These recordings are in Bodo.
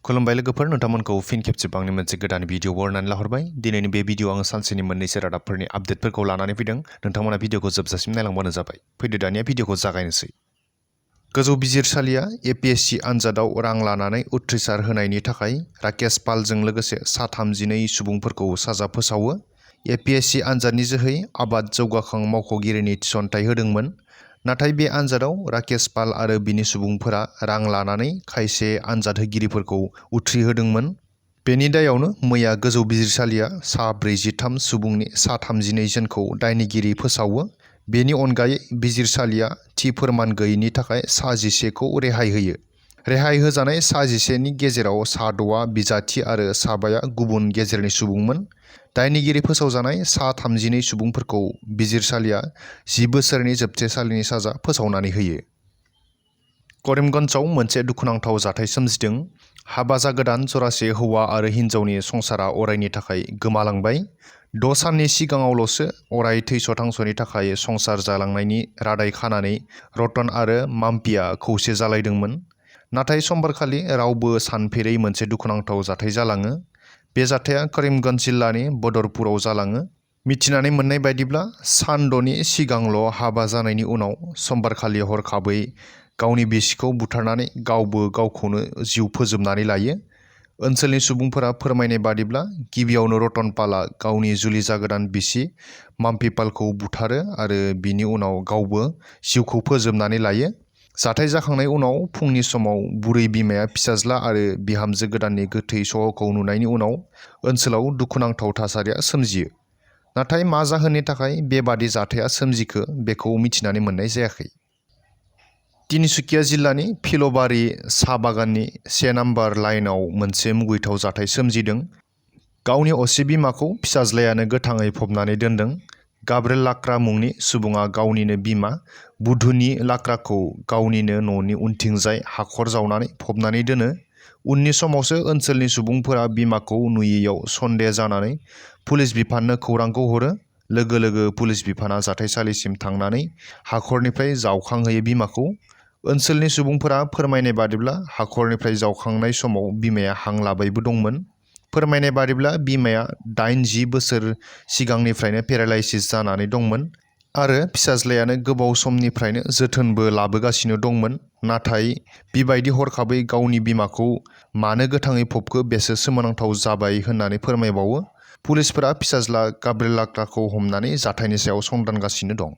खुलुमबाय लोगोफोर, नोंथांमोनखौ फिन खेबसेबाव आंनि मोनसे गोदान भिडिअ बरनायनानै लाहरबाय। दिनैनि बे भिडिअ आङो सानसेनि मोननैसो रादाबफोरनि आपडेटफोरखौ लानानै फैदों। नोंथांमोना भिडिअखौ जोबजासिम नायलांबानो जाबाय। फैदो दानिया भिडिअखौ जागायनोसै। गोजौ बिजिरसालिया एपीएससी आनजादाव रां लानानै उथ्रिसार होनायनि थाखाय राकेश पालजों लोगोसे सा 32 सुबुंफोरखौ साजा फोसावो। एपीएससी आनजादनि जोहै आबाद जौगाखां मावख'गिरिनि थिसनथाइ होदोंमोन। नाथाय बे आनजादाव राकेश पाल आरो बिनि सुबुंफोरा रां लानानै खायसे आनजाद होगिरिफोरखौ उथ्रिहोदोंमोन। बेनि दायावनो मैया गोजौ बिजिरसालिया सा 43 सुबुंनि सा 32 जनखौ दायनिगिरि फोसावो। बेनि अनगायै बिजिरसालिया थि फोरमान गैयैनि थाखाय सा 11खौ रेहाय होयो। रेहाय होजानाय सा 11नि गेजेराव सा 6आ बिजाथि आरो सा 5आ गुबुन गेजेरनि सुबुंमोन। दायनिगिरि फोसावजानाय सा 32 सुबुंफोरखौ बिजिरसालिया 10 बोसोरनि जोबथेसालिनि साजा फोसावनानै होयो। करिमगन्जआव मोनसे दुखुनांथाव जाथाय सोमजिदों। हाबा जागोदान जरासे हौवा आरो हिन्जावनि संसारा अरायनि थाखाय गोमालांबाय। 6 साननि सिगाङावल'सो अराय थैस'-थांस'नि थाखाय संसार जालांनायनि रादाय खानानै रतन आरो माम्पिया खौसे जालायदोंमोन। नाथाय समबारखालि रावबो सानफेरै मोनसे दुखुनांथाव जाथाय जालाङो। बे जाथाया करिमगन्ज जिल्लानि बदरपुराव जालाङो। मिथिनानै मोननाय बायदिब्ला सान 6नि सिगांल' हाबा जानायनि उनाव समबारखालि हरखाबै गावनि बिसिखौ बुथारनानै गावबो गावखौनो जिउ फोजोबनानै लायो। ओनसोलनि सुबुंफोरा फोरमायनाय बादिब्ला गिबियावनो रतन पालआ गावनि जुलि जागोदान बिसि माम्पि पालखौ बुथारो आरो बिनि उनाव गावबो जिउखौ फोजोबनानै लायो। जाथाय जाखांनाय उनाव फुंनि समाव बुरै बिमाया फिसाज्ला आरो बिहामजो गोदाननि गोथै सह'खौ नुनायनि उनाव ओनसोलाव दुखुनांथाव थासारिया सोमजियो। नाथाय मा जाहोननि थाखाय बेबादि जाथाया सोमजिखो बेखौ मिथिनानै मोननाय जायाखै। तिनिसुकिया जिल्लानि फिल'बारि साहा बागाननि 1 नाम्बार लाइनआव मोनसे मुगैथाव जाथाय सोमजिदों। गावनि असे बिमाखौ फिसाज्लायानो गोथाङै फबनानै दोनदों। गाब्रिएल लाक्रा मुंनि सुबुङा गावनिनो बिमा बुधुनि लाक्राखौ गावनिनो न'नि उनथिंजाय हाखर जावनानै फबनानै दोनो। उननि समावसो ओनसोलनि सुबुंफोरा बिमाखौ नुयैयाव सन्देह जानानै पुलिस बिफाननो खौरांखौ हरो। लोगो लोगो पुलिस बिफाना जाथायसालिसिम थांनानै हाखरनिफ्राय जावखांहैयो बिमाखौ। ओनसोलनि सुबुंफोरा फोरमायनाय बादिब्ला हाखरनिफ्राय जावखांनाय समाव बिमाया हां लाबायबो दंमोन। फोरमायनाय बादिब्ला बिमाया 8-10 बोसोर सिगांनिफ्रायनो पेरालाइसिस जानानै दंमोन आरो फिसाज्लायानो गोबाव समनिफ्रायनो जोथोनबो लाबोगासिनो दंमोन। नाथाय बिबायदि हरखाबै गावनि बिमाखौ मानो गोथाङै फबखो बेसो सोमोनांथाव जाबाय होननानै फोरमायबावो। पुलिसफोरा फिसाज्ला गाब्रिएल लाक्राखौ हमनानै जाथायनि सायाव संदानगासिनो दं।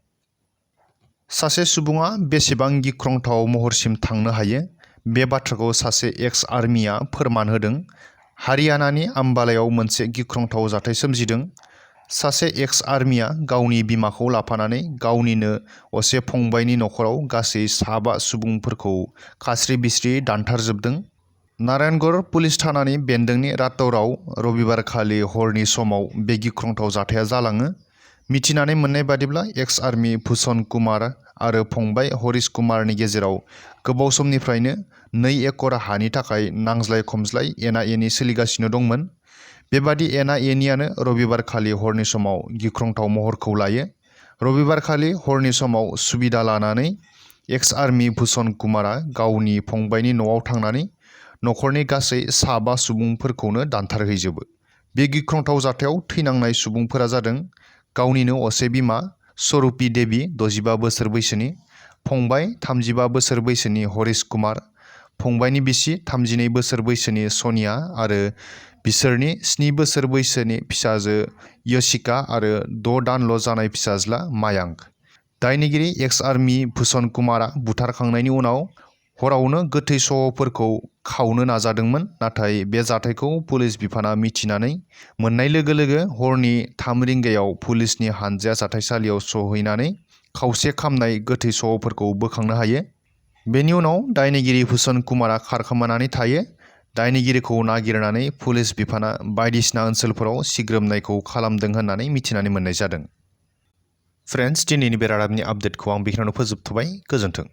सासे सुबुङा बेसेबां गिख्रंथाव महरसिम थांनो हायो, बे बाथ्राखौ सासे एक्स आर्मिया फोरमान होदों। हारियानानि आम्बालायाव मोनसे गिख्रंथाव जाथाय सोमजिदों। सासे एक्स आर्मिया गावनि बिमाखौ लाफानानै गावनिनो असे फंबायनि नखराव गासै 5 सुबुंफोरखौ खास्रि-बिस्रियै दानथारजोबदों। नारायणगढ़ पुलिस थानानि बेन्दोंनि रातौराव रबिबारखालि हरनि समाव बे गिख्रंथाव जाथाया जालाङो। मिथिनानै मोननाय बादिब्ला एक्स आर्मि भूषण कुमार आरो फंबाय हरीश कुमारनि गेजेराव गोबाव समनिफ्रायनो 2 एकड़ हानि थाखाय नांज्लाय-खमज्लाय एना-एनि सोलिगासिनो दंमोन। बेबादि एना-एनियानो रबिबारखालि हरनि समाव गिख्रंथाव महरखौ लायो। रबिबारखालि हरनि समाव सुबिदा लानानै एक्स आर्मि भूषण कुमारा गावनि फंबायनि न'आव थांनानै नखरनि गासै 5 सुबुंफोरखौनो दानथारहैजोबो। बे गिख्रंथाव जाथायाव थैनांनाय सुबुंफोरा जादों गावनिनो असे बिमा स्वरूपी देवी 65 बोसोर बैसोनि, फंबाय 35 बोसोर बैसोनि हरीश कुमार, फंबायनि बिसि 32 बोसोर बैसोनि सनिया आरो बिसोरनि 7 बोसोर बैसोनि फिसाजो यशिका आरो 6 दानल' जानाय फिसाज्ला मायांक। दायनिगिरि एक्स आर्मि भूषण कुमारा बुथारखांनायनि उनाव हरावनो गोथै सह'फोरखौ खावनो नाजादोंमोन। नाथाय बे जाथायखौ पुलिस बिफाना मिथिनानै मोननाय लोगो लोगो हरनि 3 रिंगायाव पुलिसनि हानजाया जाथायसालियाव सौहैनानै खावसे खामनाय गोथै सह'फोरखौ बोखांनो हायो। बेनि उनाव दायनिगिरि भूषण कुमारा खारखोमानानै थायो। दायनिगिरिखौ नागिरनानै पुलिस बिफाना बायदिसिना ओनसोलफोराव सिग्रोमनायखौ खालामदों होननानै मिथिनानै मोननाय जादों। फ्रेन्ड्स, दिनैनि बे रादाबनि आपडेटखौ आं बेखिनियावनो फोजोबथ'बाय। गोजोन्थों।